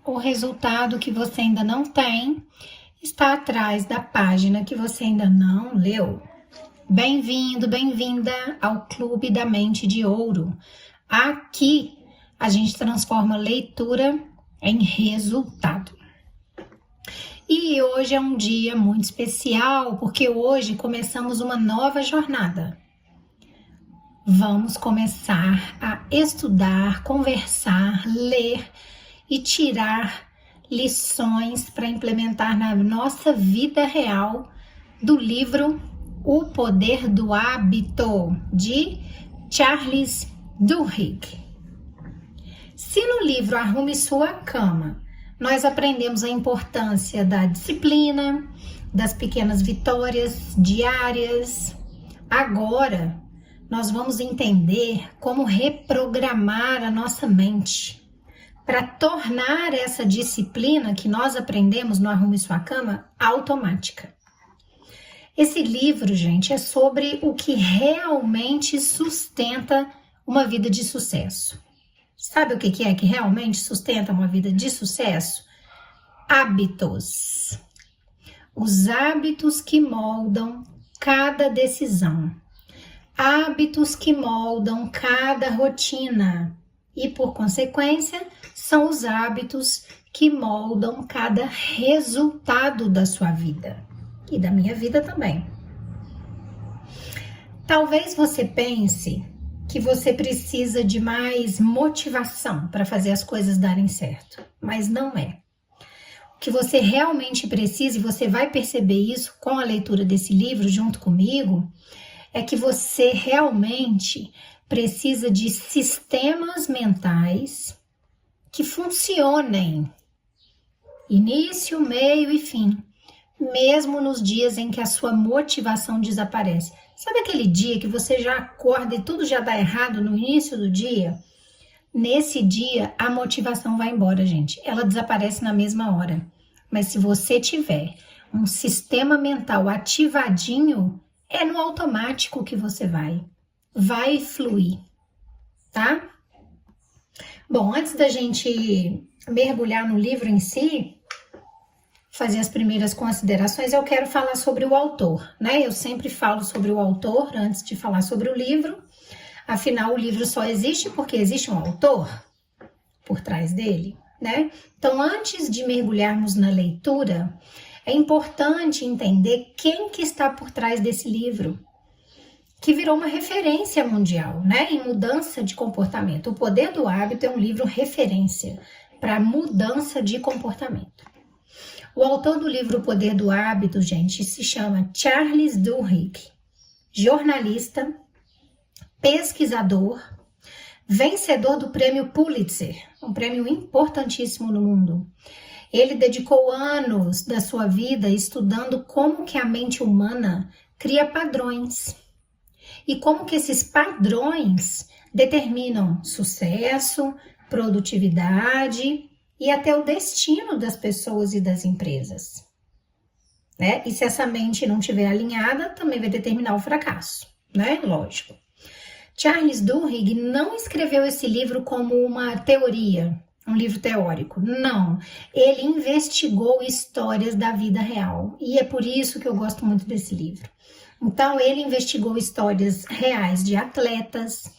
O resultado que você ainda não tem está atrás da página que você ainda não leu. Bem-vindo, bem-vinda ao Clube da Mente de Ouro. Aqui a gente transforma leitura em resultado. E hoje é um dia muito especial, porque hoje começamos uma nova jornada. Vamos começar a estudar, conversar, ler e tirar lições para implementar na nossa vida real do livro O Poder do Hábito, de Charles Duhigg. Se no livro Arrume Sua Cama, nós aprendemos a importância da disciplina, das pequenas vitórias diárias, agora nós vamos entender como reprogramar a nossa mente para tornar essa disciplina que nós aprendemos no Arrume Sua Cama automática. Esse livro, gente, é sobre o que realmente sustenta uma vida de sucesso. Sabe o que é que realmente sustenta uma vida de sucesso? Hábitos. Os hábitos que moldam cada decisão. Hábitos que moldam cada rotina. E, por consequência, são os hábitos que moldam cada resultado da sua vida. E da minha vida também. Talvez você pense que você precisa de mais motivação para fazer as coisas darem certo, mas não é. O que você realmente precisa, e você vai perceber isso com a leitura desse livro junto comigo, é que você realmente precisa de sistemas mentais que funcionem, início, meio e fim, mesmo nos dias em que a sua motivação desaparece. Sabe aquele dia que você já acorda e tudo já dá errado no início do dia? Nesse dia, a motivação vai embora, gente. Ela desaparece na mesma hora. Mas se você tiver um sistema mental ativadinho, é no automático que você vai fluir, tá? Bom, antes da gente mergulhar no livro em si, fazer as primeiras considerações, eu quero falar sobre o autor, né? Eu sempre falo sobre o autor antes de falar sobre o livro. Afinal, o livro só existe porque existe um autor por trás dele, né? Então, antes de mergulharmos na leitura, é importante entender quem que está por trás desse livro, que virou uma referência mundial, né? Em mudança de comportamento. O Poder do Hábito é um livro referência para mudança de comportamento. O autor do livro O Poder do Hábito, gente, se chama Charles Duhigg, jornalista, pesquisador, vencedor do prêmio Pulitzer, um prêmio importantíssimo no mundo. Ele dedicou anos da sua vida estudando como que a mente humana cria padrões e como que esses padrões determinam sucesso, produtividade e até o destino das pessoas e das empresas, né? E se essa mente não estiver alinhada, também vai determinar o fracasso, né? Lógico. Charles Duhigg não escreveu esse livro como uma teoria, um livro teórico, não. Ele investigou histórias da vida real e é por isso que eu gosto muito desse livro. Então, ele investigou histórias reais de atletas,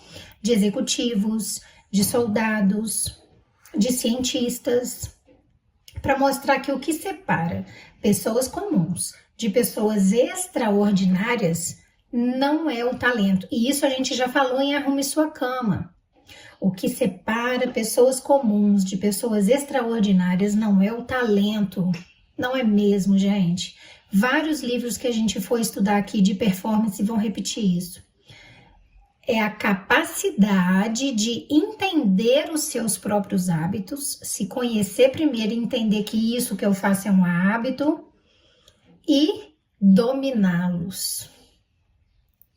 de executivos, de soldados, de cientistas, para mostrar que o que separa pessoas comuns de pessoas extraordinárias não é o talento. E isso a gente já falou em Arrume Sua Cama. O que separa pessoas comuns de pessoas extraordinárias não é o talento. Não é mesmo, gente. Vários livros que a gente for estudar aqui de performance vão repetir isso. É a capacidade de entender os seus próprios hábitos, se conhecer primeiro e entender que isso que eu faço é um hábito e dominá-los.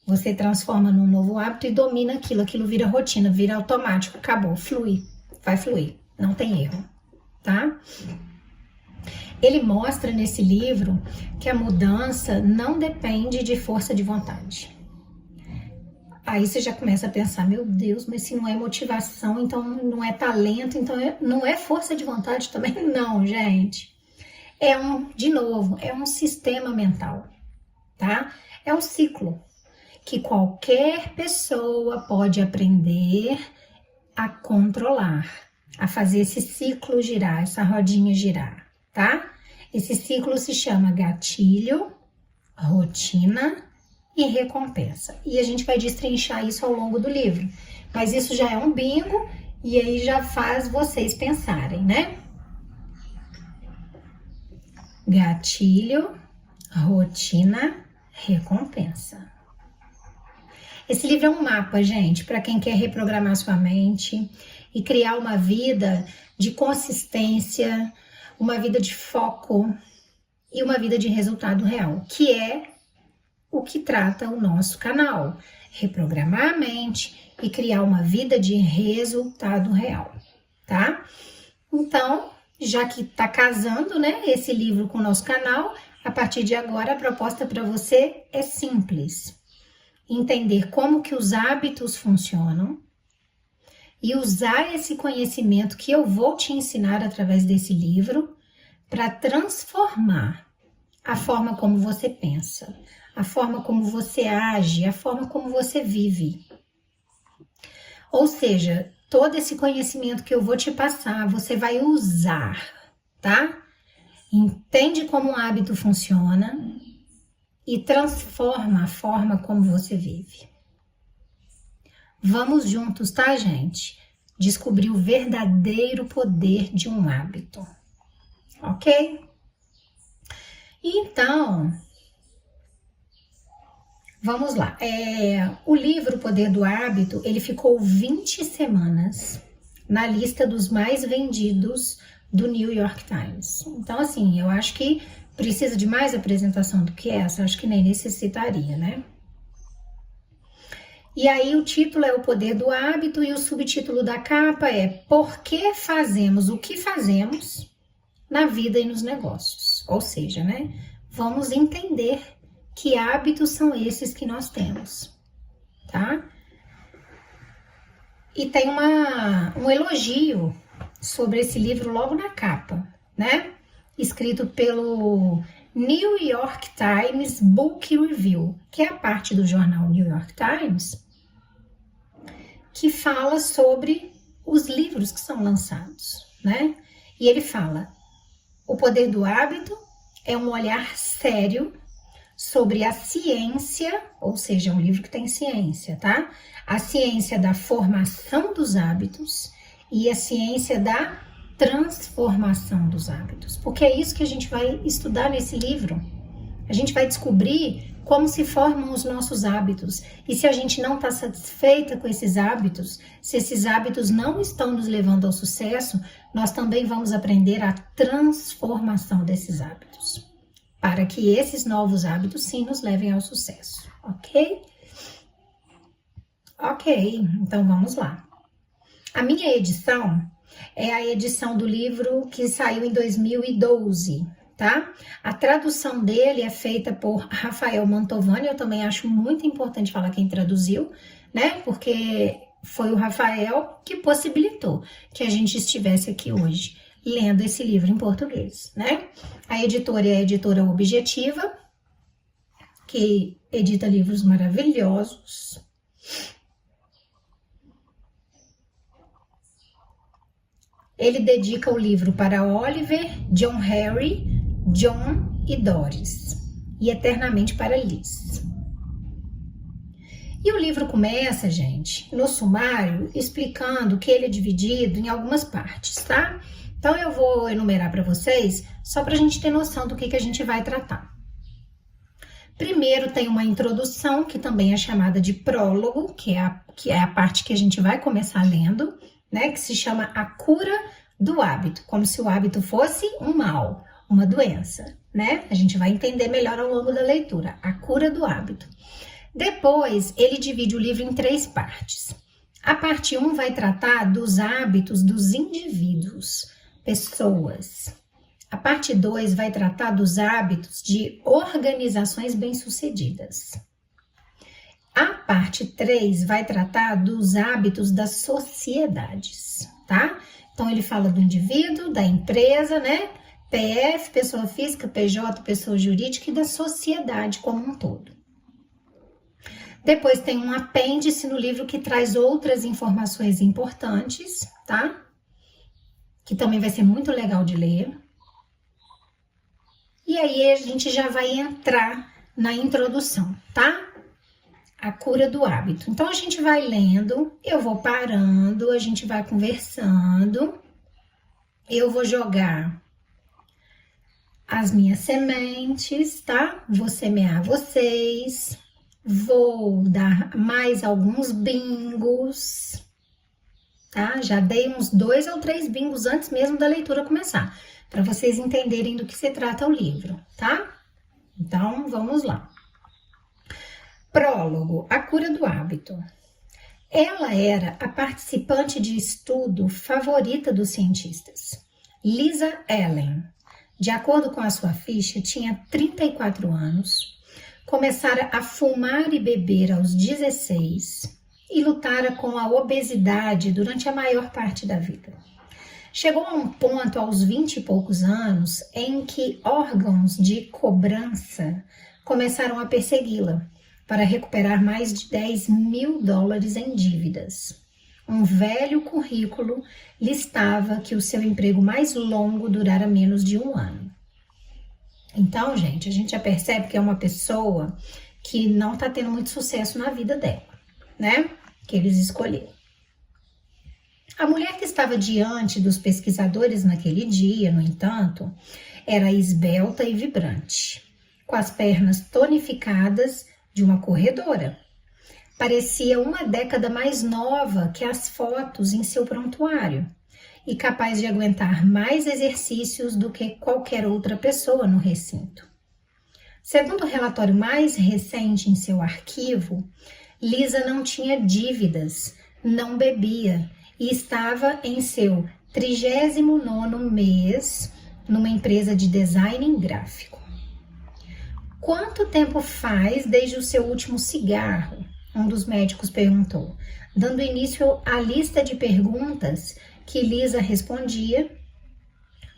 Você transforma num novo hábito e domina aquilo vira rotina, vira automático, acabou, flui, vai fluir, não tem erro, tá? Ele mostra nesse livro que a mudança não depende de força de vontade. Aí você já começa a pensar, meu Deus, mas se não é motivação, então não é talento, então não é força de vontade também? Não, gente. De novo, é um sistema mental, tá? É um ciclo que qualquer pessoa pode aprender a controlar, a fazer esse ciclo girar, essa rodinha girar, tá? Esse ciclo se chama gatilho, rotina e recompensa. E a gente vai destrinchar isso ao longo do livro. Mas isso já é um bingo e aí já faz vocês pensarem, né? Gatilho, rotina, recompensa. Esse livro é um mapa, gente, para quem quer reprogramar sua mente e criar uma vida de consistência, uma vida de foco e uma vida de resultado real, que é o que trata o nosso canal. Reprogramar a mente e criar uma vida de resultado real, tá? Então, já que tá casando, né, esse livro com o nosso canal, a partir de agora a proposta para você é simples. Entender como que os hábitos funcionam e usar esse conhecimento que eu vou te ensinar através desse livro para transformar a forma como você pensa, a forma como você age, a forma como você vive. Ou seja, todo esse conhecimento que eu vou te passar, você vai usar, tá? Entende como um hábito funciona e transforma a forma como você vive. Vamos juntos, tá, gente? Descobrir o verdadeiro poder de um hábito, ok? Então, vamos lá. O livro O Poder do Hábito, ele ficou 20 semanas na lista dos mais vendidos do New York Times. Então, assim, eu acho que precisa de mais apresentação do que essa? Acho que nem necessitaria, né? E aí o título é O Poder do Hábito e o subtítulo da capa é Por que fazemos o que fazemos na vida e nos negócios? Ou seja, né? Vamos entender que hábitos são esses que nós temos, tá? E tem um elogio sobre esse livro logo na capa, né? Escrito pelo New York Times Book Review, que é a parte do jornal New York Times, que fala sobre os livros que são lançados, né? E ele fala, O Poder do Hábito é um olhar sério sobre a ciência, ou seja, é um livro que tem ciência, tá? A ciência da formação dos hábitos e a ciência da transformação dos hábitos, porque é isso que a gente vai estudar nesse livro. A gente vai descobrir como se formam os nossos hábitos e se a gente não está satisfeita com esses hábitos, se esses hábitos não estão nos levando ao sucesso, nós também vamos aprender a transformação desses hábitos, para que esses novos hábitos sim nos levem ao sucesso, ok? Ok, então vamos lá. A minha edição é a edição do livro que saiu em 2012, tá? A tradução dele é feita por Rafael Mantovani, eu também acho muito importante falar quem traduziu, né? Porque foi o Rafael que possibilitou que a gente estivesse aqui hoje lendo esse livro em português, né? A editora é a editora Objetiva, que edita livros maravilhosos. Ele dedica o livro para Oliver, John Harry, John e Doris, e eternamente para Liz. E o livro começa, gente, no sumário, explicando que ele é dividido em algumas partes, tá? Então eu vou enumerar para vocês, só para a gente ter noção do que a gente vai tratar. Primeiro tem uma introdução, que também é chamada de prólogo, que é a parte que a gente vai começar lendo, né, que se chama A Cura do Hábito, como se o hábito fosse um mal, uma doença, né? A gente vai entender melhor ao longo da leitura, A Cura do Hábito. Depois, ele divide o livro em 3 partes. A parte 1 vai tratar dos hábitos dos indivíduos, pessoas. A parte 2 vai tratar dos hábitos de organizações bem-sucedidas. A parte 3 vai tratar dos hábitos das sociedades, tá? Então, ele fala do indivíduo, da empresa, né? PF, pessoa física, PJ, pessoa jurídica e da sociedade como um todo. Depois tem um apêndice no livro que traz outras informações importantes, tá? Que também vai ser muito legal de ler. E aí a gente já vai entrar na introdução, tá? A cura do hábito. Então, a gente vai lendo, eu vou parando, a gente vai conversando, eu vou jogar as minhas sementes, tá? Vou semear vocês, vou dar mais alguns bingos, tá? Já dei uns 2 ou 3 bingos antes mesmo da leitura começar, para vocês entenderem do que se trata o livro, tá? Então, vamos lá. Prólogo, a cura do hábito. Ela era a participante de estudo favorita dos cientistas. Lisa Allen, de acordo com a sua ficha, tinha 34 anos, começara a fumar e beber aos 16 e lutara com a obesidade durante a maior parte da vida. Chegou a um ponto aos 20 e poucos anos em que órgãos de cobrança começaram a persegui-la para recuperar mais de $10 mil em dívidas. Um velho currículo listava que o seu emprego mais longo durara menos de 1 ano. Então, gente, a gente já percebe que é uma pessoa que não está tendo muito sucesso na vida dela, né? Que eles escolheram. A mulher que estava diante dos pesquisadores naquele dia, no entanto, era esbelta e vibrante, com as pernas tonificadas de uma corredora. Parecia uma década mais nova que as fotos em seu prontuário e capaz de aguentar mais exercícios do que qualquer outra pessoa no recinto. Segundo o relatório mais recente em seu arquivo, Lisa não tinha dívidas, não bebia e estava em seu 39º mês numa empresa de design gráfico. Quanto tempo faz desde o seu último cigarro? Um dos médicos perguntou, dando início à lista de perguntas que Lisa respondia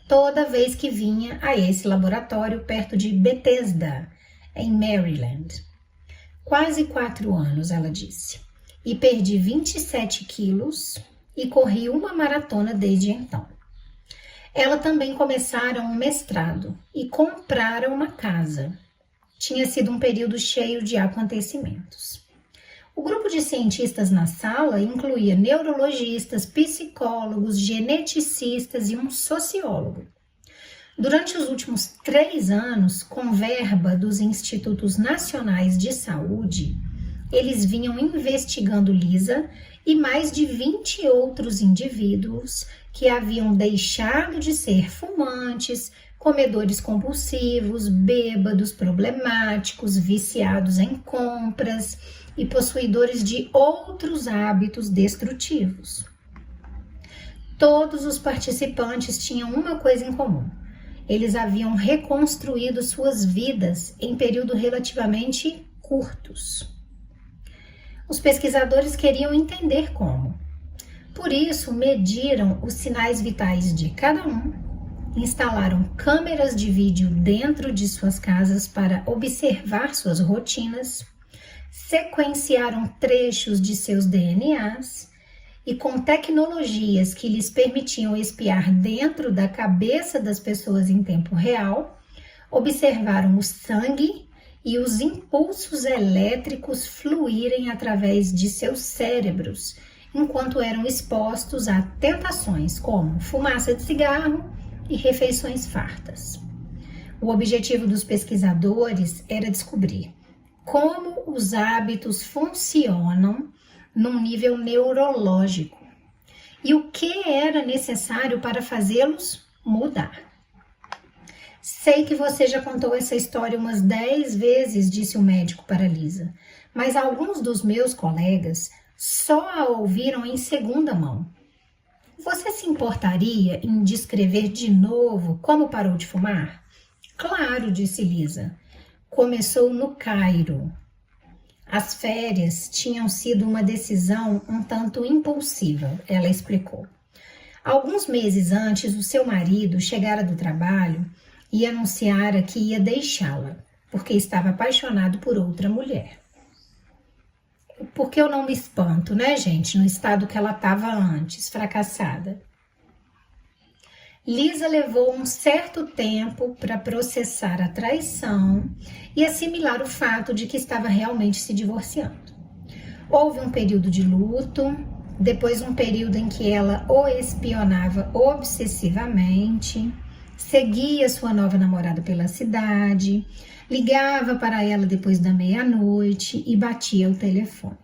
toda vez que vinha a esse laboratório perto de Bethesda, em Maryland. Quase 4 anos, ela disse, e perdi 27 quilos e corri uma maratona desde então. Ela também começara um mestrado e comprara uma casa. Tinha sido um período cheio de acontecimentos. O grupo de cientistas na sala incluía neurologistas, psicólogos, geneticistas e um sociólogo. Durante os últimos 3 anos, com verba dos Institutos Nacionais de Saúde, eles vinham investigando Lisa e mais de 20 outros indivíduos que haviam deixado de ser fumantes, comedores compulsivos, bêbados, problemáticos, viciados em compras e possuidores de outros hábitos destrutivos. Todos os participantes tinham uma coisa em comum. Eles haviam reconstruído suas vidas em período relativamente curtos. Os pesquisadores queriam entender como. Por isso, mediram os sinais vitais de cada um, instalaram câmeras de vídeo dentro de suas casas para observar suas rotinas, sequenciaram trechos de seus DNAs e, com tecnologias que lhes permitiam espiar dentro da cabeça das pessoas em tempo real, observaram o sangue e os impulsos elétricos fluírem através de seus cérebros, enquanto eram expostos a tentações como fumaça de cigarro e refeições fartas. O objetivo dos pesquisadores era descobrir como os hábitos funcionam num nível neurológico e o que era necessário para fazê-los mudar. Sei que você já contou essa história umas 10 vezes, disse o médico para Lisa, mas alguns dos meus colegas só a ouviram em segunda mão. Você se importaria em descrever de novo como parou de fumar? Claro, disse Lisa. Começou no Cairo. As férias tinham sido uma decisão um tanto impulsiva, ela explicou. Alguns meses antes, o seu marido chegara do trabalho e anunciara que ia deixá-la, porque estava apaixonado por outra mulher. Porque eu não me espanto, né, gente, no estado que ela estava antes, fracassada. Lisa levou um certo tempo para processar a traição e assimilar o fato de que estava realmente se divorciando. Houve um período de luto, depois um período em que ela o espionava obsessivamente, seguia sua nova namorada pela cidade, ligava para ela depois da meia-noite e batia o telefone.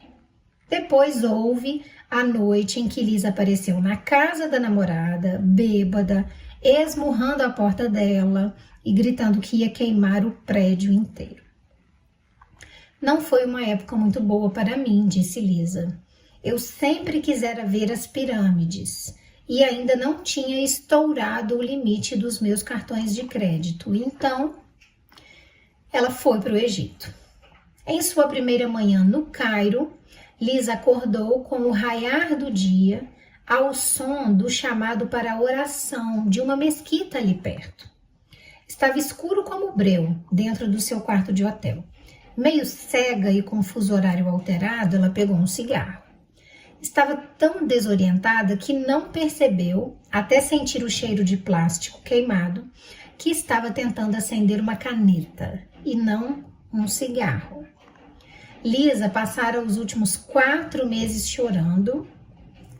Depois houve a noite em que Lisa apareceu na casa da namorada, bêbada, esmurrando a porta dela e gritando que ia queimar o prédio inteiro. Não foi uma época muito boa para mim, disse Lisa. Eu sempre quisera ver as pirâmides e ainda não tinha estourado o limite dos meus cartões de crédito. Então, ela foi para o Egito. Em sua primeira manhã no Cairo, Lisa acordou com o raiar do dia ao som do chamado para a oração de uma mesquita ali perto. Estava escuro como breu dentro do seu quarto de hotel. Meio cega e com o fuso horário alterado, ela pegou um cigarro. Estava tão desorientada que não percebeu, até sentir o cheiro de plástico queimado, que estava tentando acender uma caneta e não um cigarro. Lisa passara os últimos 4 meses chorando,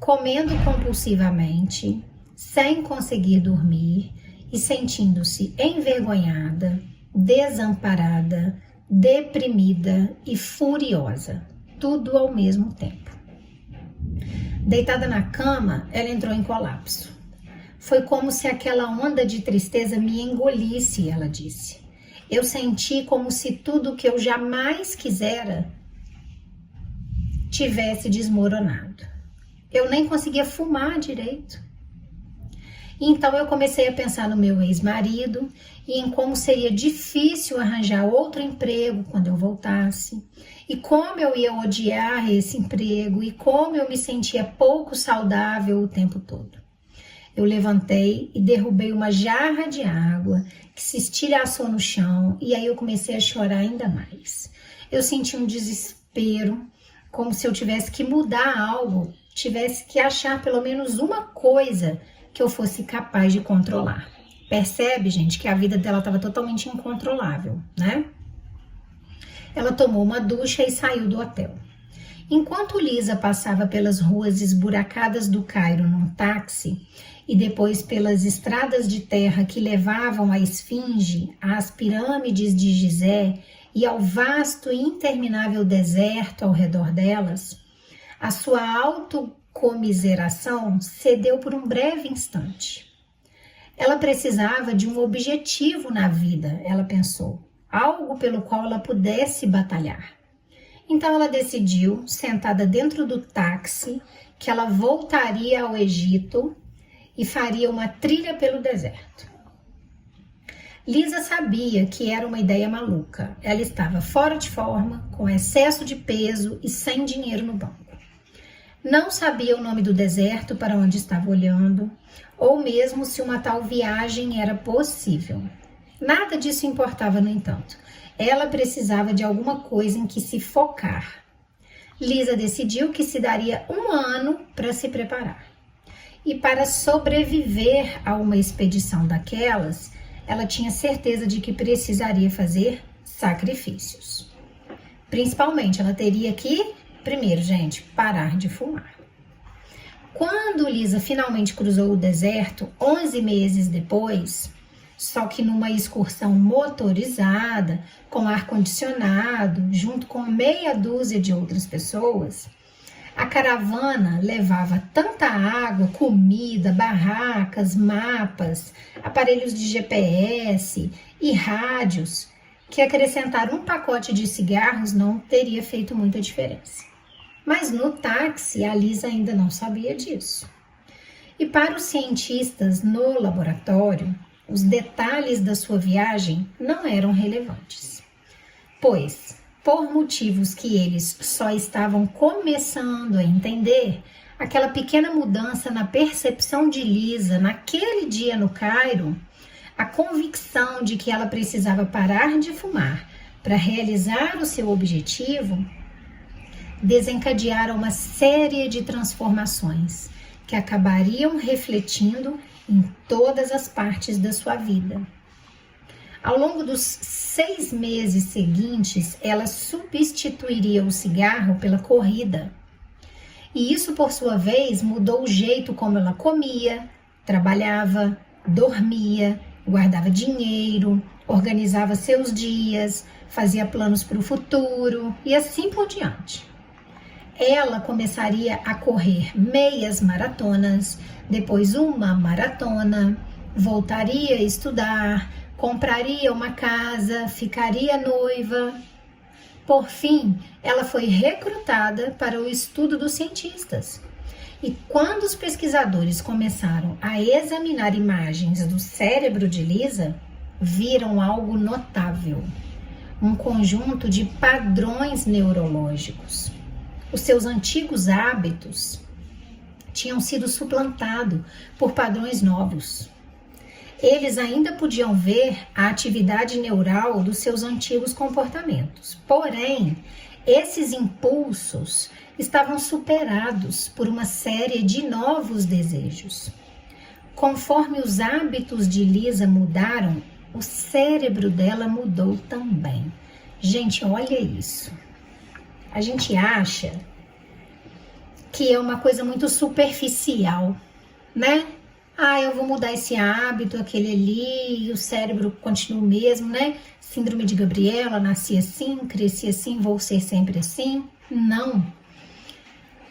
comendo compulsivamente, sem conseguir dormir e sentindo-se envergonhada, desamparada, deprimida e furiosa, tudo ao mesmo tempo. Deitada na cama, ela entrou em colapso. Foi como se aquela onda de tristeza me engolisse, ela disse. Eu senti como se tudo o que eu jamais quisera tivesse desmoronado. Eu nem conseguia fumar direito. Então eu comecei a pensar no meu ex-marido e em como seria difícil arranjar outro emprego quando eu voltasse, e como eu ia odiar esse emprego e como eu me sentia pouco saudável o tempo todo. Eu levantei e derrubei uma jarra de água que se estilhaçou no chão e aí eu comecei a chorar ainda mais. Eu senti um desespero, como se eu tivesse que mudar algo, tivesse que achar pelo menos uma coisa que eu fosse capaz de controlar. Percebe, gente, que a vida dela estava totalmente incontrolável, né? Ela tomou uma ducha e saiu do hotel. Enquanto Lisa passava pelas ruas esburacadas do Cairo num táxi e depois pelas estradas de terra que levavam à Esfinge, às pirâmides de Gizé e ao vasto e interminável deserto ao redor delas, a sua autocomiseração cedeu por um breve instante. Ela precisava de um objetivo na vida, ela pensou, algo pelo qual ela pudesse batalhar. Então ela decidiu, sentada dentro do táxi, que ela voltaria ao Egito e faria uma trilha pelo deserto. Lisa sabia que era uma ideia maluca. Ela estava fora de forma, com excesso de peso e sem dinheiro no banco. Não sabia o nome do deserto para onde estava olhando, ou mesmo se uma tal viagem era possível. Nada disso importava, no entanto. Ela precisava de alguma coisa em que se focar. Lisa decidiu que se daria 1 ano para se preparar. E para sobreviver a uma expedição daquelas, ela tinha certeza de que precisaria fazer sacrifícios. Principalmente, ela teria que, primeiro, gente, parar de fumar. Quando Lisa finalmente cruzou o deserto, 11 meses depois, só que numa excursão motorizada, com ar-condicionado, junto com meia dúzia de outras pessoas, a caravana levava tanta água, comida, barracas, mapas, aparelhos de GPS e rádios, que acrescentar um pacote de cigarros não teria feito muita diferença. Mas no táxi, a Lisa ainda não sabia disso. E para os cientistas no laboratório, os detalhes da sua viagem não eram relevantes, pois por motivos que eles só estavam começando a entender, aquela pequena mudança na percepção de Lisa naquele dia no Cairo, a convicção de que ela precisava parar de fumar para realizar o seu objetivo, desencadearam uma série de transformações que acabariam refletindo em todas as partes da sua vida. Ao longo dos 6 meses seguintes, ela substituiria o cigarro pela corrida. E isso, por sua vez, mudou o jeito como ela comia, trabalhava, dormia, guardava dinheiro, organizava seus dias, fazia planos para o futuro e assim por diante. Ela começaria a correr meias maratonas, depois uma maratona, voltaria a estudar, compraria uma casa, ficaria noiva. Por fim, ela foi recrutada para o estudo dos cientistas. E quando os pesquisadores começaram a examinar imagens do cérebro de Lisa, viram algo notável: um conjunto de padrões neurológicos. Os seus antigos hábitos tinham sido suplantados por padrões novos. Eles ainda podiam ver a atividade neural dos seus antigos comportamentos. Porém, esses impulsos estavam superados por uma série de novos desejos. Conforme os hábitos de Lisa mudaram, o cérebro dela mudou também. Gente, olha isso. A gente acha que é uma coisa muito superficial, né? Eu vou mudar esse hábito, aquele ali, e o cérebro continua o mesmo, né? Síndrome de Gabriela, nasci assim, cresci assim, vou ser sempre assim. Não.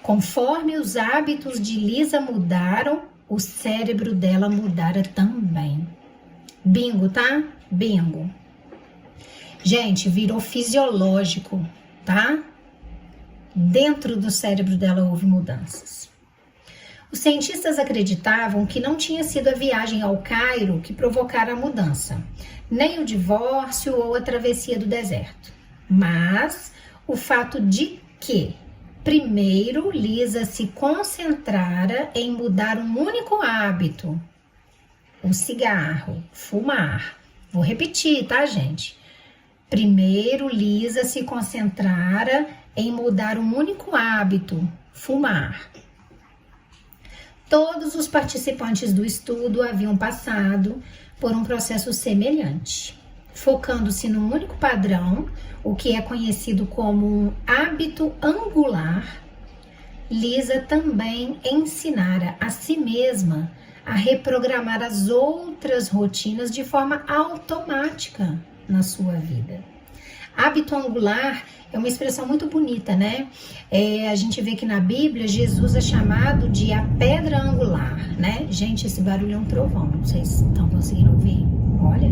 Conforme os hábitos de Lisa mudaram, o cérebro dela mudara também. Bingo, tá? Bingo. Gente, virou fisiológico, tá? Dentro do cérebro dela houve mudanças. Os cientistas acreditavam que não tinha sido a viagem ao Cairo que provocara a mudança, nem o divórcio ou a travessia do deserto, mas o fato de que, primeiro, Lisa se concentrara em mudar um único hábito, o cigarro, fumar. Vou repetir, tá, gente? Primeiro, Lisa se concentrara em mudar um único hábito, fumar. Todos os participantes do estudo haviam passado por um processo semelhante, focando-se num único padrão, o que é conhecido como um hábito angular. Lisa também ensinara a si mesma a reprogramar as outras rotinas de forma automática na sua vida. Hábito angular é uma expressão muito bonita, né? A gente vê que na Bíblia Jesus é chamado de a pedra angular, né? Gente, esse barulho é um trovão, não sei se estão conseguindo ouvir. Olha.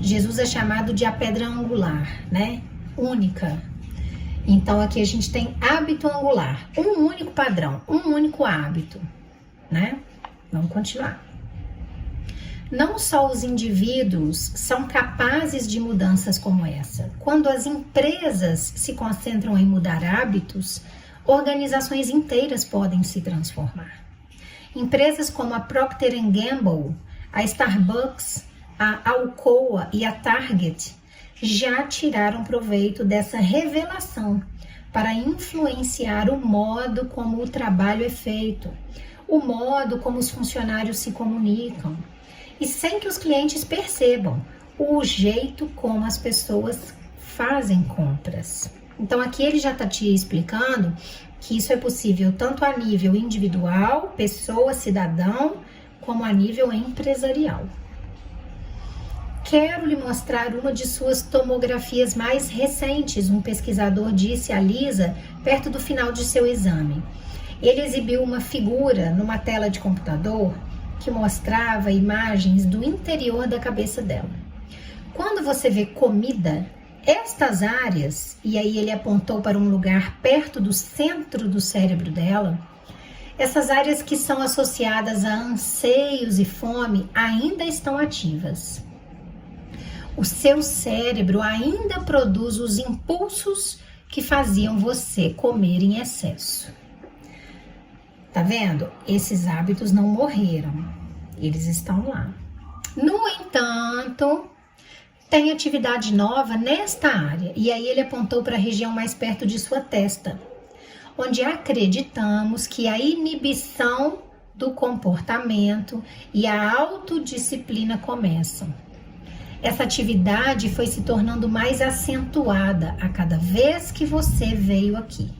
Jesus é chamado de a pedra angular, né? Única. Então aqui a gente tem hábito angular, um único padrão, um único hábito, né? Vamos continuar. Não só os indivíduos são capazes de mudanças como essa. Quando as empresas se concentram em mudar hábitos, organizações inteiras podem se transformar. Empresas como a Procter & Gamble, a Starbucks, a Alcoa e a Target já tiraram proveito dessa revelação para influenciar o modo como o trabalho é feito, o modo como os funcionários se comunicam, e sem que os clientes percebam o jeito como as pessoas fazem compras. Então aqui ele já está te explicando que isso é possível tanto a nível individual, pessoa, cidadão, como a nível empresarial. Quero lhe mostrar uma de suas tomografias mais recentes, um pesquisador disse a Lisa perto do final de seu exame. Ele exibiu uma figura numa tela de computador que mostrava imagens do interior da cabeça dela. Quando você vê comida, estas áreas, e aí ele apontou para um lugar perto do centro do cérebro dela, essas áreas que são associadas a anseios e fome ainda estão ativas. o seu cérebro ainda produz os impulsos que faziam você comer em excesso. Tá vendo? Esses hábitos não morreram, eles estão lá. No entanto, tem atividade nova nesta área, e aí ele apontou para a região mais perto de sua testa, onde acreditamos que a inibição do comportamento e a autodisciplina começam. Essa atividade foi se tornando mais acentuada a cada vez que você veio aqui.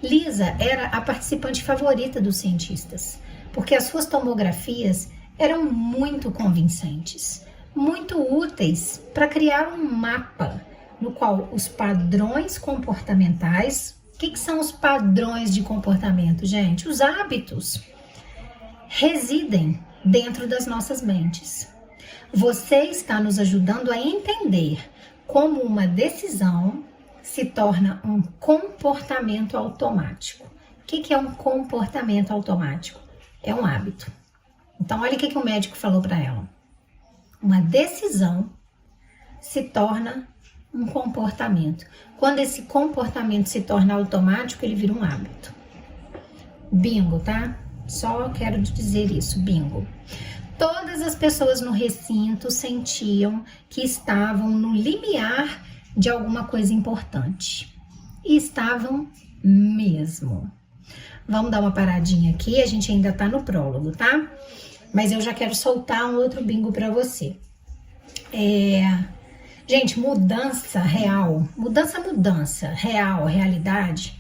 Lisa era a participante favorita dos cientistas, porque as suas tomografias eram muito convincentes, muito úteis para criar um mapa no qual os padrões comportamentais. O que são os padrões de comportamento, gente? Os hábitos residem dentro das nossas mentes. Você está nos ajudando a entender como uma decisão se torna um comportamento automático. O que é um comportamento automático? É um hábito. Então, olha o que o médico falou para ela. Uma decisão se torna um comportamento. Quando esse comportamento se torna automático, ele vira um hábito. Bingo, tá? Só quero dizer isso, bingo. Todas as pessoas no recinto sentiam que estavam no limiar de alguma coisa importante. E estavam mesmo. Vamos dar uma paradinha aqui, a gente ainda tá no prólogo, tá? Mas eu já quero soltar um outro bingo para você. Gente, mudança real, realidade,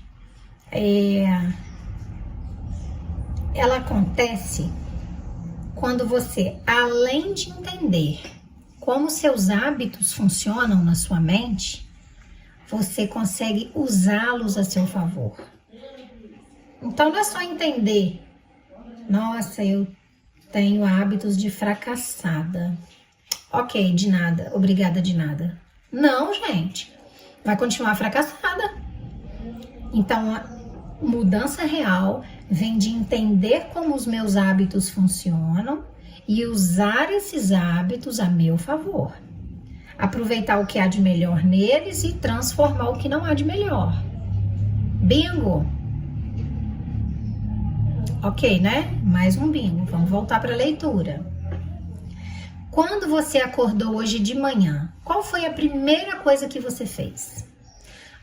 ela acontece quando você, além de entender como seus hábitos funcionam na sua mente, você consegue usá-los a seu favor. Então não é só entender, nossa, eu tenho hábitos de fracassada. Ok, de nada, obrigada de nada. Não, gente, vai continuar fracassada. Então, a mudança real vem de entender como os meus hábitos funcionam e usar esses hábitos a meu favor. Aproveitar o que há de melhor neles e transformar o que não há de melhor. Bingo! Ok, né? Mais um bingo. Vamos voltar para a leitura. Quando você acordou hoje de manhã, qual foi a primeira coisa que você fez?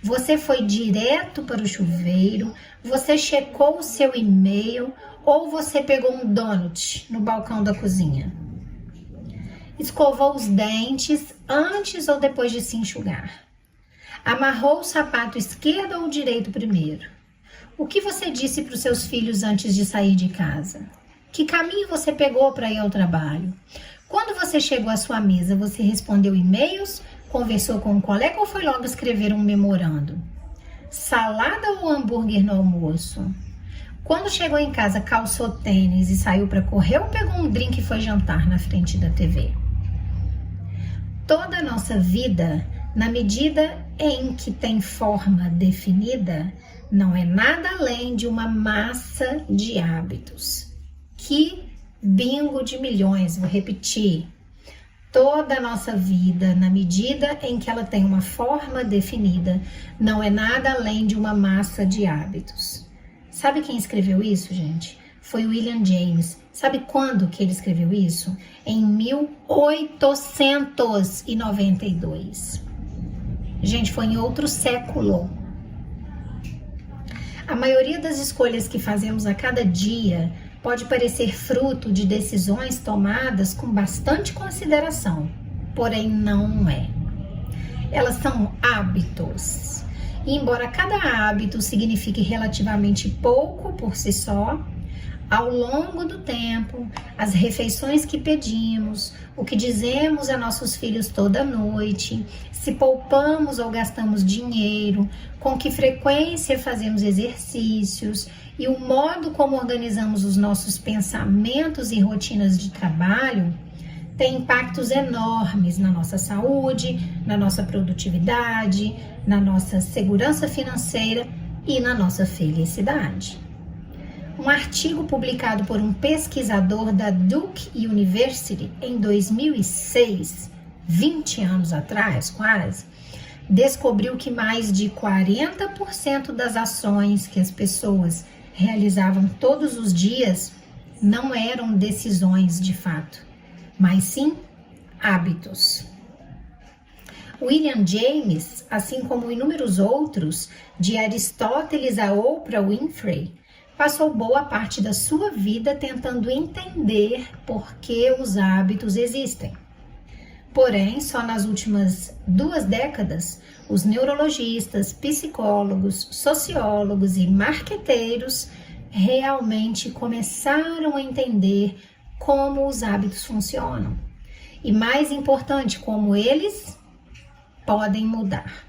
Você foi direto para o chuveiro, você checou o seu e-mail ou você pegou um donut no balcão da cozinha? Escovou os dentes antes ou depois de se enxugar? Amarrou o sapato esquerdo ou direito primeiro? O que você disse para os seus filhos antes de sair de casa? Que caminho você pegou para ir ao trabalho? Quando você chegou à sua mesa, você respondeu e-mails, conversou com um colega ou foi logo escrever um memorando? Salada ou hambúrguer no almoço? Quando chegou em casa, calçou tênis e saiu para correr ou pegou um drink e foi jantar na frente da TV? Toda a nossa vida, na medida em que tem forma definida, não é nada além de uma massa de hábitos. Que bingo de milhões, vou repetir. Toda a nossa vida, na medida em que ela tem uma forma definida, não é nada além de uma massa de hábitos. Sabe quem escreveu isso, gente? Foi William James. Sabe quando que ele escreveu isso? Em 1892. Gente, foi em outro século. A maioria das escolhas que fazemos a cada dia pode parecer fruto de decisões tomadas com bastante consideração, porém não é. Elas são hábitos. E embora cada hábito signifique relativamente pouco por si só, ao longo do tempo, as refeições que pedimos, o que dizemos a nossos filhos toda noite, se poupamos ou gastamos dinheiro, com que frequência fazemos exercícios e o modo como organizamos os nossos pensamentos e rotinas de trabalho tem impactos enormes na nossa saúde, na nossa produtividade, na nossa segurança financeira e na nossa felicidade. Um artigo publicado por um pesquisador da Duke University em 2006 20 anos atrás, quase, descobriu que mais de 40% das ações que as pessoas realizavam todos os dias não eram decisões de fato, mas sim hábitos. William James, assim como inúmeros outros, de Aristóteles a Oprah Winfrey, passou boa parte da sua vida tentando entender por que os hábitos existem. Porém, só nas últimas 2 décadas, os neurologistas, psicólogos, sociólogos e marqueteiros realmente começaram a entender como os hábitos funcionam. E mais importante, como eles podem mudar.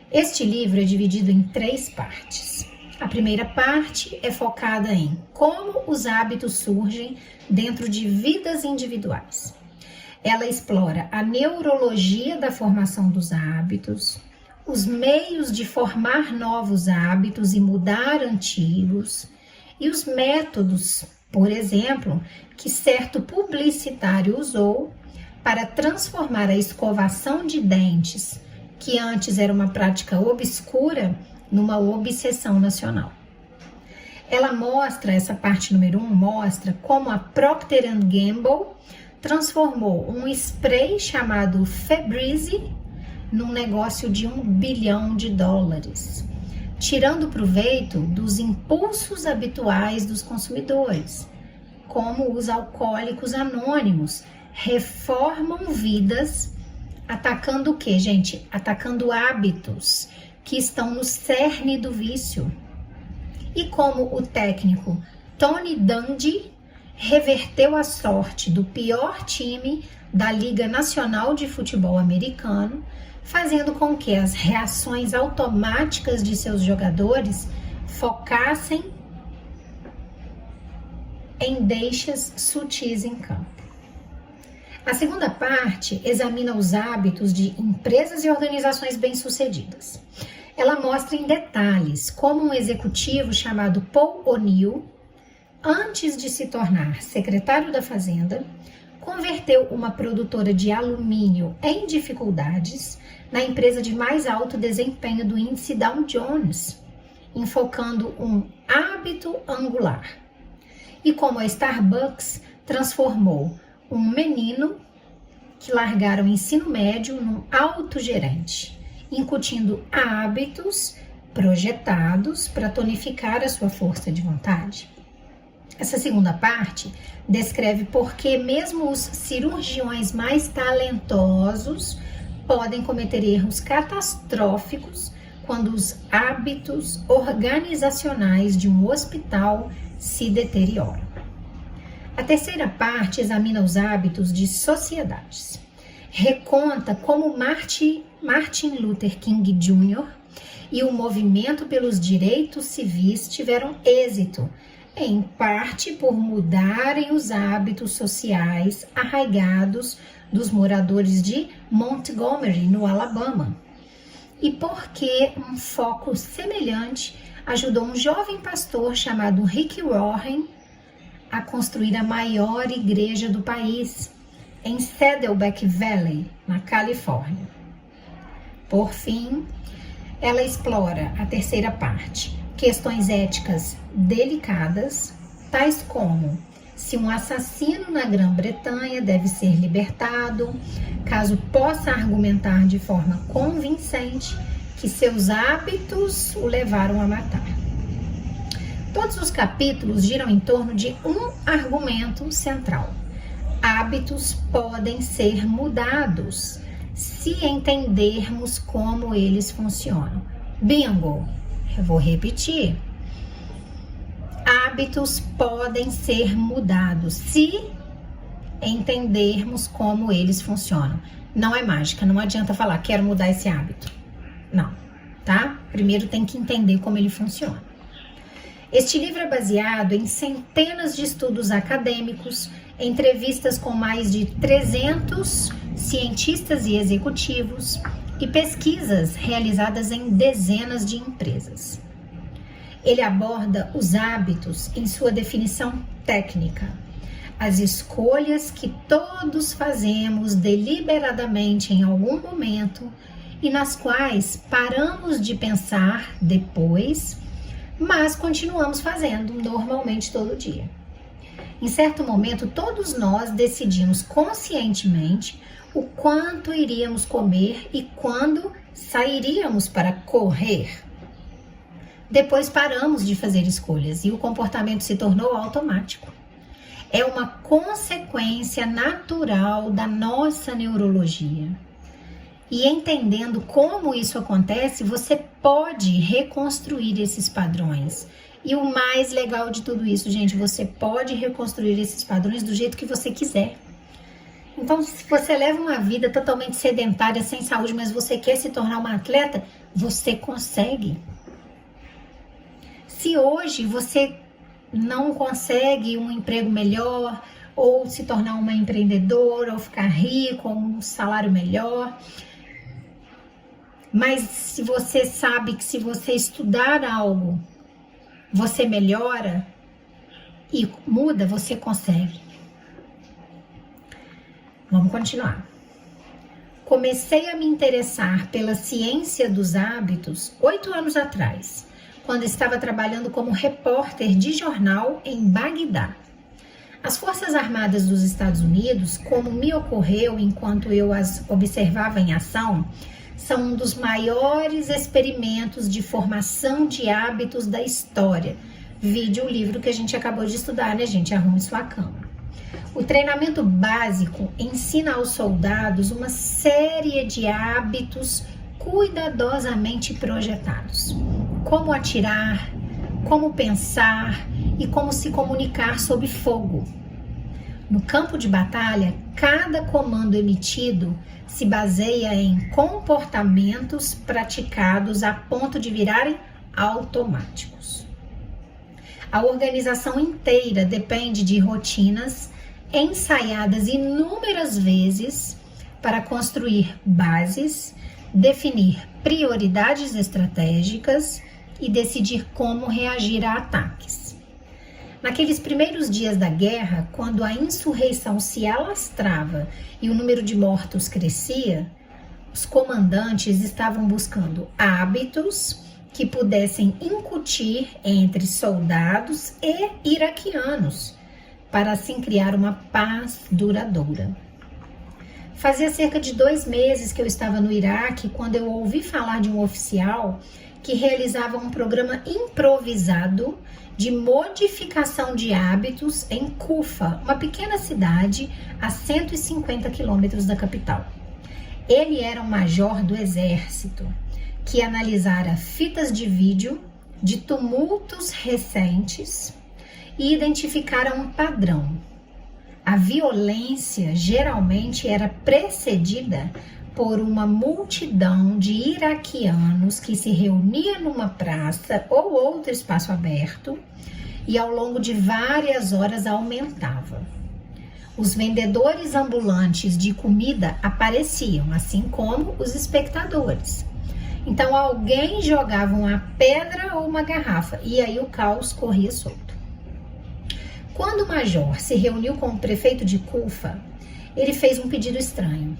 Este livro é dividido em 3 partes. A primeira parte é focada em como os hábitos surgem dentro de vidas individuais. Ela explora a neurologia da formação dos hábitos, os meios de formar novos hábitos e mudar antigos, e os métodos, por exemplo, que certo publicitário usou para transformar a escovação de dentes, que antes era uma prática obscura, numa obsessão nacional. Ela mostra, essa parte número 1, mostra como a Procter & Gamble transformou um spray chamado Febreze num negócio de $1 bilhão, tirando proveito dos impulsos habituais dos consumidores, como os alcoólicos anônimos reformam vidas, atacando o quê, gente? Atacando hábitos que estão no cerne do vício. E como o técnico Tony Dungy reverteu a sorte do pior time da Liga Nacional de Futebol Americano, fazendo com que as reações automáticas de seus jogadores focassem em deixas sutis em campo. A segunda parte examina os hábitos de empresas e organizações bem-sucedidas. Ela mostra em detalhes como um executivo chamado Paul O'Neill, antes de se tornar secretário da Fazenda, converteu uma produtora de alumínio em dificuldades na empresa de mais alto desempenho do índice Dow Jones, enfocando um hábito angular. E como a Starbucks transformou um menino que largara o ensino médio num alto gerente, incutindo hábitos projetados para tonificar a sua força de vontade. Essa segunda parte descreve por que mesmo os cirurgiões mais talentosos podem cometer erros catastróficos quando os hábitos organizacionais de um hospital se deterioram. A terceira parte examina os hábitos de sociedades. Reconta como Martin Luther King Jr. e o movimento pelos direitos civis tiveram êxito, em parte por mudarem os hábitos sociais arraigados dos moradores de Montgomery, no Alabama, e porque um foco semelhante ajudou um jovem pastor chamado Rick Warren a construir a maior igreja do país, em Saddleback Valley, na Califórnia. Por fim, ela explora a terceira parte, questões éticas delicadas, tais como se um assassino na Grã-Bretanha deve ser libertado, caso possa argumentar de forma convincente que seus hábitos o levaram a matar. Todos os capítulos giram em torno de um argumento central. Hábitos podem ser mudados se entendermos como eles funcionam. Bingo! Eu vou repetir. Hábitos podem ser mudados se entendermos como eles funcionam. Não é mágica, não adianta falar, quero mudar esse hábito. Não, tá? Primeiro tem que entender como ele funciona. Este livro é baseado em centenas de estudos acadêmicos, entrevistas com mais de 300 cientistas e executivos e pesquisas realizadas em dezenas de empresas. Ele aborda os hábitos em sua definição técnica, As escolhas que todos fazemos deliberadamente em algum momento e nas quais paramos de pensar depois, mas continuamos fazendo normalmente todo dia. Em certo momento, todos nós decidimos conscientemente o quanto iríamos comer e quando sairíamos para correr. Depois paramos de fazer escolhas e o comportamento se tornou automático. É uma consequência natural da nossa neurologia. E entendendo como isso acontece, você pode reconstruir esses padrões. E o mais legal de tudo isso, gente, você pode reconstruir esses padrões do jeito que você quiser. Então, se você leva uma vida totalmente sedentária, sem saúde, mas você quer se tornar uma atleta, você consegue. Se hoje você não consegue um emprego melhor, ou se tornar uma empreendedora, ou ficar rico, ou um salário melhor, mas se você sabe que se você estudar algo, você melhora e muda, você consegue. Vamos continuar. Comecei a me interessar pela ciência dos hábitos 8 anos atrás, quando estava trabalhando como repórter de jornal em Bagdá. As Forças Armadas dos Estados Unidos, como me ocorreu enquanto eu as observava em ação, são um dos maiores experimentos de formação de hábitos da história. Vide o livro que a gente acabou de estudar, né, gente? Arrume sua cama. O treinamento básico ensina aos soldados uma série de hábitos cuidadosamente projetados. Como atirar, como pensar e como se comunicar sob fogo. No campo de batalha, cada comando emitido se baseia em comportamentos praticados a ponto de virarem automáticos. A organização inteira depende de rotinas ensaiadas inúmeras vezes para construir bases, definir prioridades estratégicas e decidir como reagir a ataques. Naqueles primeiros dias da guerra, quando a insurreição se alastrava e o número de mortos crescia, os comandantes estavam buscando hábitos que pudessem incutir entre soldados e iraquianos, para assim criar uma paz duradoura. Fazia cerca de 2 meses que eu estava no Iraque quando eu ouvi falar de um oficial que realizava um programa improvisado de modificação de hábitos em Kufa, uma pequena cidade a 150 quilômetros da capital. Ele era um major do exército que analisara fitas de vídeo de tumultos recentes e identificara um padrão. A violência geralmente era precedida por uma multidão de iraquianos que se reunia numa praça ou outro espaço aberto e ao longo de várias horas aumentava. Os vendedores ambulantes de comida apareciam, assim como os espectadores. Então alguém jogava uma pedra ou uma garrafa e aí o caos corria solto. Quando o major se reuniu com o prefeito de Kufa, ele fez um pedido estranho.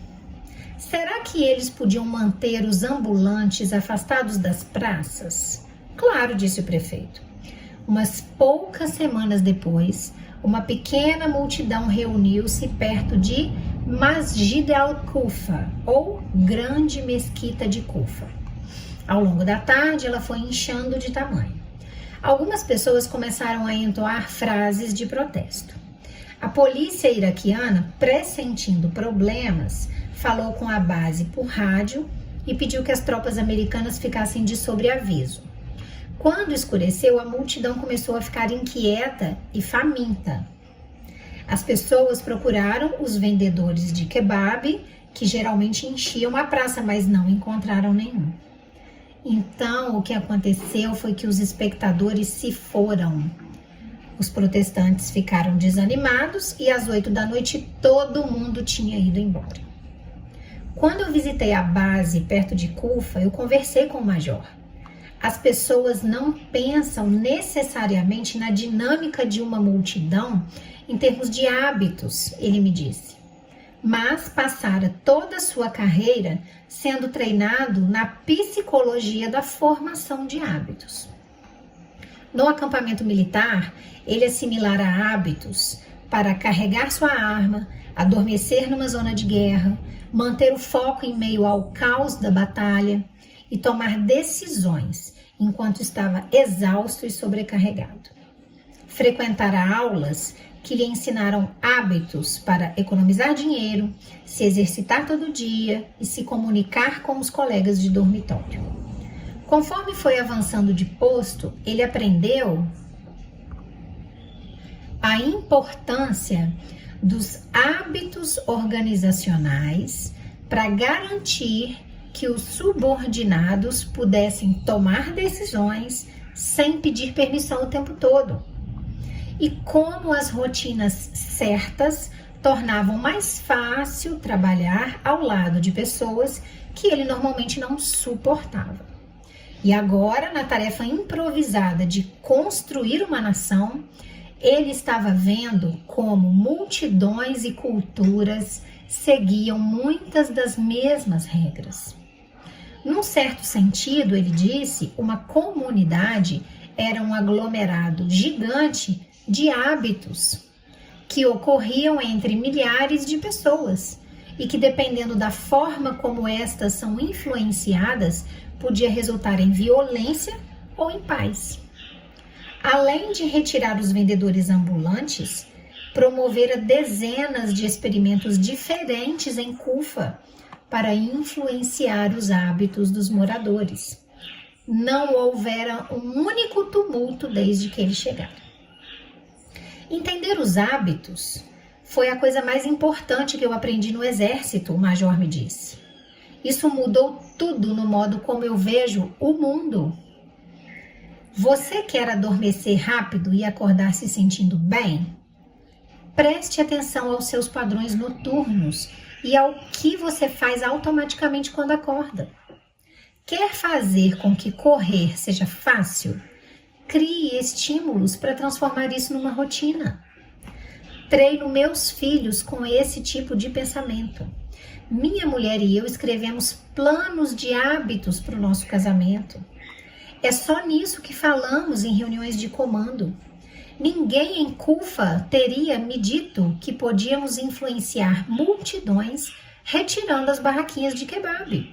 Será que eles podiam manter os ambulantes afastados das praças? Claro, disse o prefeito. Umas poucas semanas depois, uma pequena multidão reuniu-se perto de Masjid al-Kufa, ou Grande Mesquita de Kufa. Ao longo da tarde, ela foi inchando de tamanho. Algumas pessoas começaram a entoar frases de protesto. A polícia iraquiana, pressentindo problemas, falou com a base por rádio e pediu que as tropas americanas ficassem de sobreaviso. Quando escureceu, a multidão começou a ficar inquieta e faminta. As pessoas procuraram os vendedores de kebab, que geralmente enchiam a praça, mas não encontraram nenhum. Então, o que aconteceu foi que os espectadores se foram. Os protestantes ficaram desanimados e às 8 da noite todo mundo tinha ido embora. Quando eu visitei a base perto de Kufa, eu conversei com o major. As pessoas não pensam necessariamente na dinâmica de uma multidão em termos de hábitos, ele me disse, mas passara toda a sua carreira sendo treinado na psicologia da formação de hábitos. No acampamento militar, ele assimilara hábitos para carregar sua arma, adormecer numa zona de guerra, manter o foco em meio ao caos da batalha e tomar decisões enquanto estava exausto e sobrecarregado. Frequentara aulas que lhe ensinaram hábitos para economizar dinheiro, se exercitar todo dia e se comunicar com os colegas de dormitório. Conforme foi avançando de posto, ele aprendeu a importância dos hábitos organizacionais para garantir que os subordinados pudessem tomar decisões sem pedir permissão o tempo todo. E como as rotinas certas tornavam mais fácil trabalhar ao lado de pessoas que ele normalmente não suportava. E agora, na tarefa improvisada de construir uma nação, ele estava vendo como multidões e culturas seguiam muitas das mesmas regras. Num certo sentido, ele disse, uma comunidade era um aglomerado gigante de hábitos que ocorriam entre milhares de pessoas e que, dependendo da forma como estas são influenciadas, podia resultar em violência ou em paz. Além de retirar os vendedores ambulantes, promovera dezenas de experimentos diferentes em Kufa para influenciar os hábitos dos moradores. Não houvera um único tumulto desde que ele chegara. Entender os hábitos foi a coisa mais importante que eu aprendi no exército, o major me disse. Isso mudou tudo no modo como eu vejo o mundo. Você quer adormecer rápido e acordar se sentindo bem? Preste atenção aos seus padrões noturnos e ao que você faz automaticamente quando acorda. Quer fazer com que correr seja fácil? Crie estímulos para transformar isso numa rotina. Treino meus filhos com esse tipo de pensamento. Minha mulher e eu escrevemos planos de hábitos para o nosso casamento. É só nisso que falamos em reuniões de comando. Ninguém em Kufa teria me dito que podíamos influenciar multidões retirando as barraquinhas de kebab.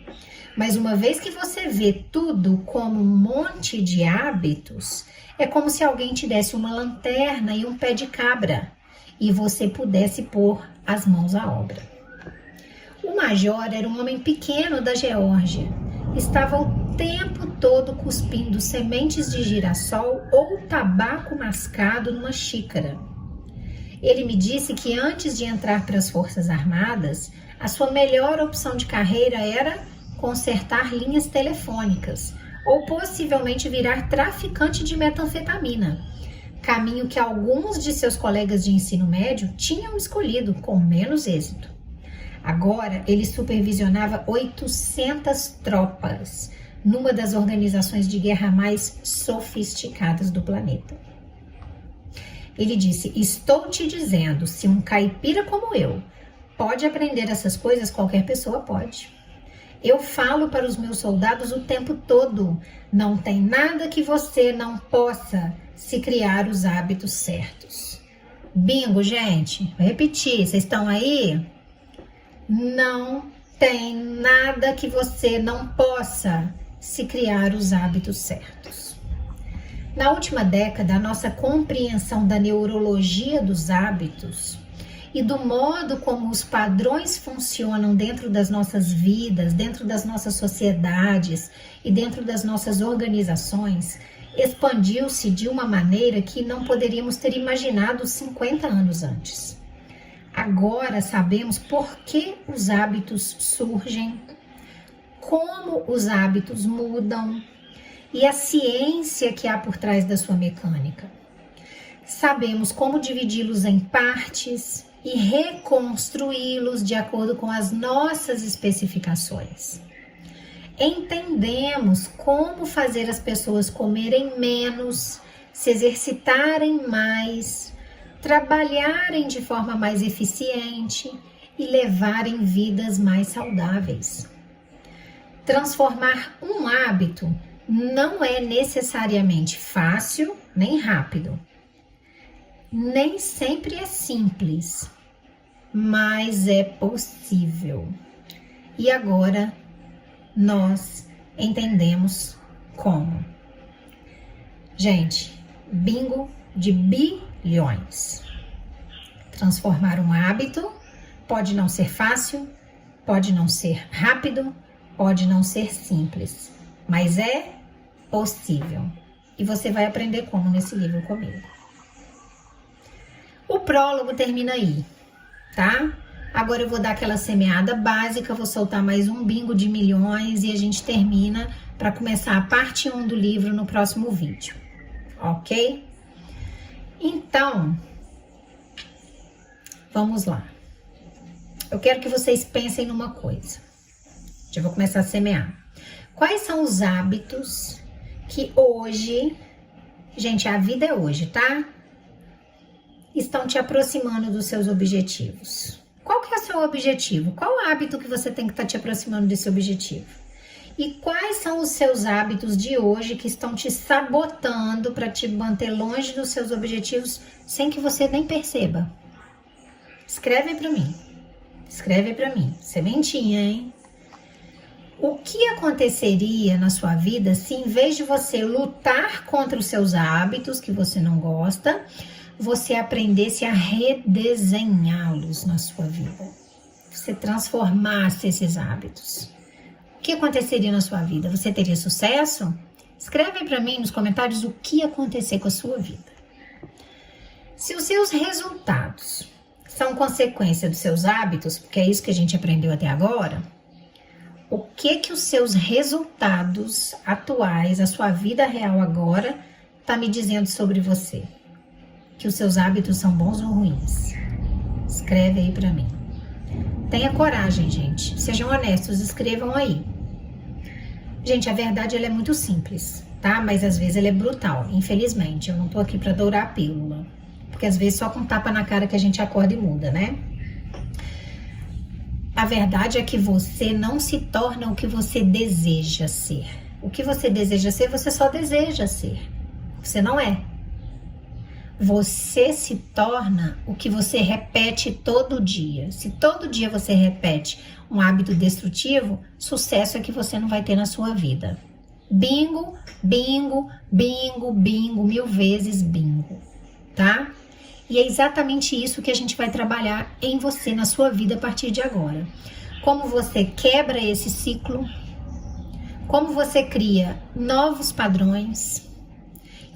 Mas uma vez que você vê tudo como um monte de hábitos, é como se alguém te desse uma lanterna e um pé de cabra e você pudesse pôr as mãos à obra. O major era um homem pequeno da Geórgia. Estava o tempo todo cuspindo sementes de girassol ou tabaco mascado numa xícara. Ele me disse que antes de entrar para as Forças Armadas, a sua melhor opção de carreira era consertar linhas telefônicas ou possivelmente virar traficante de metanfetamina, caminho que alguns de seus colegas de ensino médio tinham escolhido com menos êxito. Agora, ele supervisionava 800 tropas numa das organizações de guerra mais sofisticadas do planeta. Ele disse, estou te dizendo, se um caipira como eu pode aprender essas coisas, qualquer pessoa pode. Eu falo para os meus soldados o tempo todo, não tem nada que você não possa se criar os hábitos certos. Bingo, gente, vou repetir, vocês estão aí? Não tem nada que você não possa se criar os hábitos certos. Na última década, a nossa compreensão da neurologia dos hábitos e do modo como os padrões funcionam dentro das nossas vidas, dentro das nossas sociedades e dentro das nossas organizações, expandiu-se de uma maneira que não poderíamos ter imaginado 50 anos antes. Agora sabemos por que os hábitos surgem, como os hábitos mudam e a ciência que há por trás da sua mecânica. Sabemos como dividi-los em partes e reconstruí-los de acordo com as nossas especificações. Entendemos como fazer as pessoas comerem menos, se exercitarem mais, trabalharem de forma mais eficiente e levarem vidas mais saudáveis. Transformar um hábito não é necessariamente fácil nem rápido. Nem sempre é simples, mas é possível. E agora nós entendemos como. Gente, bingo de bilhões. Transformar um hábito pode não ser fácil, pode não ser rápido, pode não ser simples, mas é possível. E você vai aprender como nesse livro comigo. O prólogo termina aí, tá? Agora eu vou dar aquela semeada básica, vou soltar mais um bingo de milhões e a gente termina para começar a parte 1 do livro no próximo vídeo, ok? Então, vamos lá. Eu quero que vocês pensem numa coisa. Já vou começar a semear. Quais são os hábitos que hoje, gente, a vida é hoje, tá? Estão te aproximando dos seus objetivos. Qual que é o seu objetivo? Qual hábito que você tem que estar te aproximando desse objetivo? E quais são os seus hábitos de hoje que estão te sabotando para te manter longe dos seus objetivos sem que você nem perceba? Escreve para mim. Escreve para mim. Sementinha, hein? O que aconteceria na sua vida se, em vez de você lutar contra os seus hábitos que você não gosta, você aprendesse a redesenhá-los na sua vida? Você transformasse esses hábitos. O que aconteceria na sua vida? Você teria sucesso? Escreve para mim nos comentários o que ia acontecer com a sua vida. Se os seus resultados são consequência dos seus hábitos, porque é isso que a gente aprendeu até agora, o que os seus resultados atuais, a sua vida real agora, está me dizendo sobre você? Que os seus hábitos são bons ou ruins? Escreve aí pra mim. Tenha coragem, gente. Sejam honestos, escrevam aí. Gente, a verdade ela é muito simples, tá? Mas às vezes ela é brutal, infelizmente. Eu não tô aqui pra dourar a pílula. Porque às vezes só com tapa na cara que a gente acorda e muda, né? A verdade é que você não se torna o que você deseja ser. O que você deseja ser, você só deseja ser. Você não é. Você se torna o que você repete todo dia. Se todo dia você repete um hábito destrutivo, sucesso é que você não vai ter na sua vida. Bingo, bingo, bingo, bingo, 1000 vezes bingo, tá? E é exatamente isso que a gente vai trabalhar em você, na sua vida a partir de agora. Como você quebra esse ciclo, como você cria novos padrões,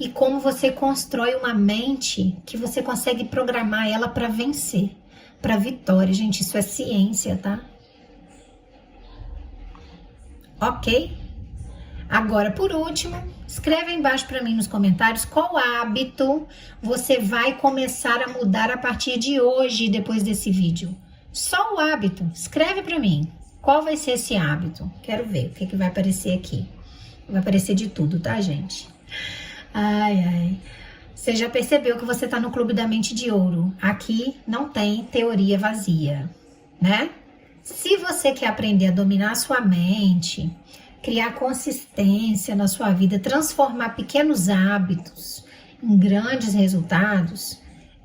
e como você constrói uma mente que você consegue programar ela para vencer, para vitória. Gente, isso é ciência, tá? Ok? Agora, por último, escreve aí embaixo para mim nos comentários qual hábito você vai começar a mudar a partir de hoje, depois desse vídeo. Só o hábito. Escreve para mim. Qual vai ser esse hábito? Quero ver o que vai aparecer aqui. Vai aparecer de tudo, tá, gente? Ai, ai. Você já percebeu que você tá no Clube da Mente de Ouro. Aqui não tem teoria vazia, né? Se você quer aprender a dominar a sua mente, criar consistência na sua vida, transformar pequenos hábitos em grandes resultados,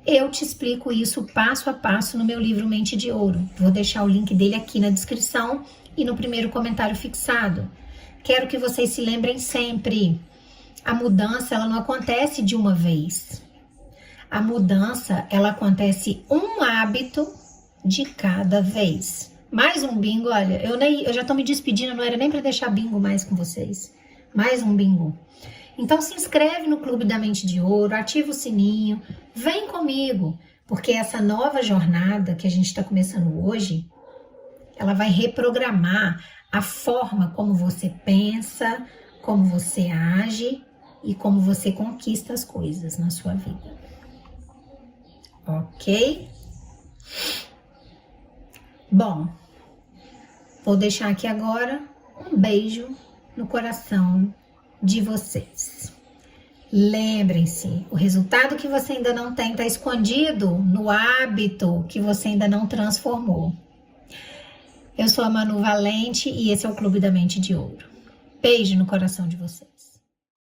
eu te explico isso passo a passo no meu livro Mente de Ouro. Vou deixar o link dele aqui na descrição e no primeiro comentário fixado. Quero que vocês se lembrem sempre. A mudança, ela não acontece de uma vez. A mudança, ela acontece um hábito de cada vez. Mais um bingo, olha, eu já tô me despedindo, não era nem para deixar bingo mais com vocês. Mais um bingo. Então se inscreve no Clube da Mente de Ouro, ativa o sininho, vem comigo, porque essa nova jornada que a gente está começando hoje, ela vai reprogramar a forma como você pensa, como você age e como você conquista as coisas na sua vida. Ok? Bom, vou deixar aqui agora Um beijo no coração de vocês. Lembrem-se, o resultado que você ainda não tem está escondido no hábito que você ainda não transformou. Eu sou a Manu Valente e esse é o Clube da Mente de Ouro. Beijo no coração de vocês.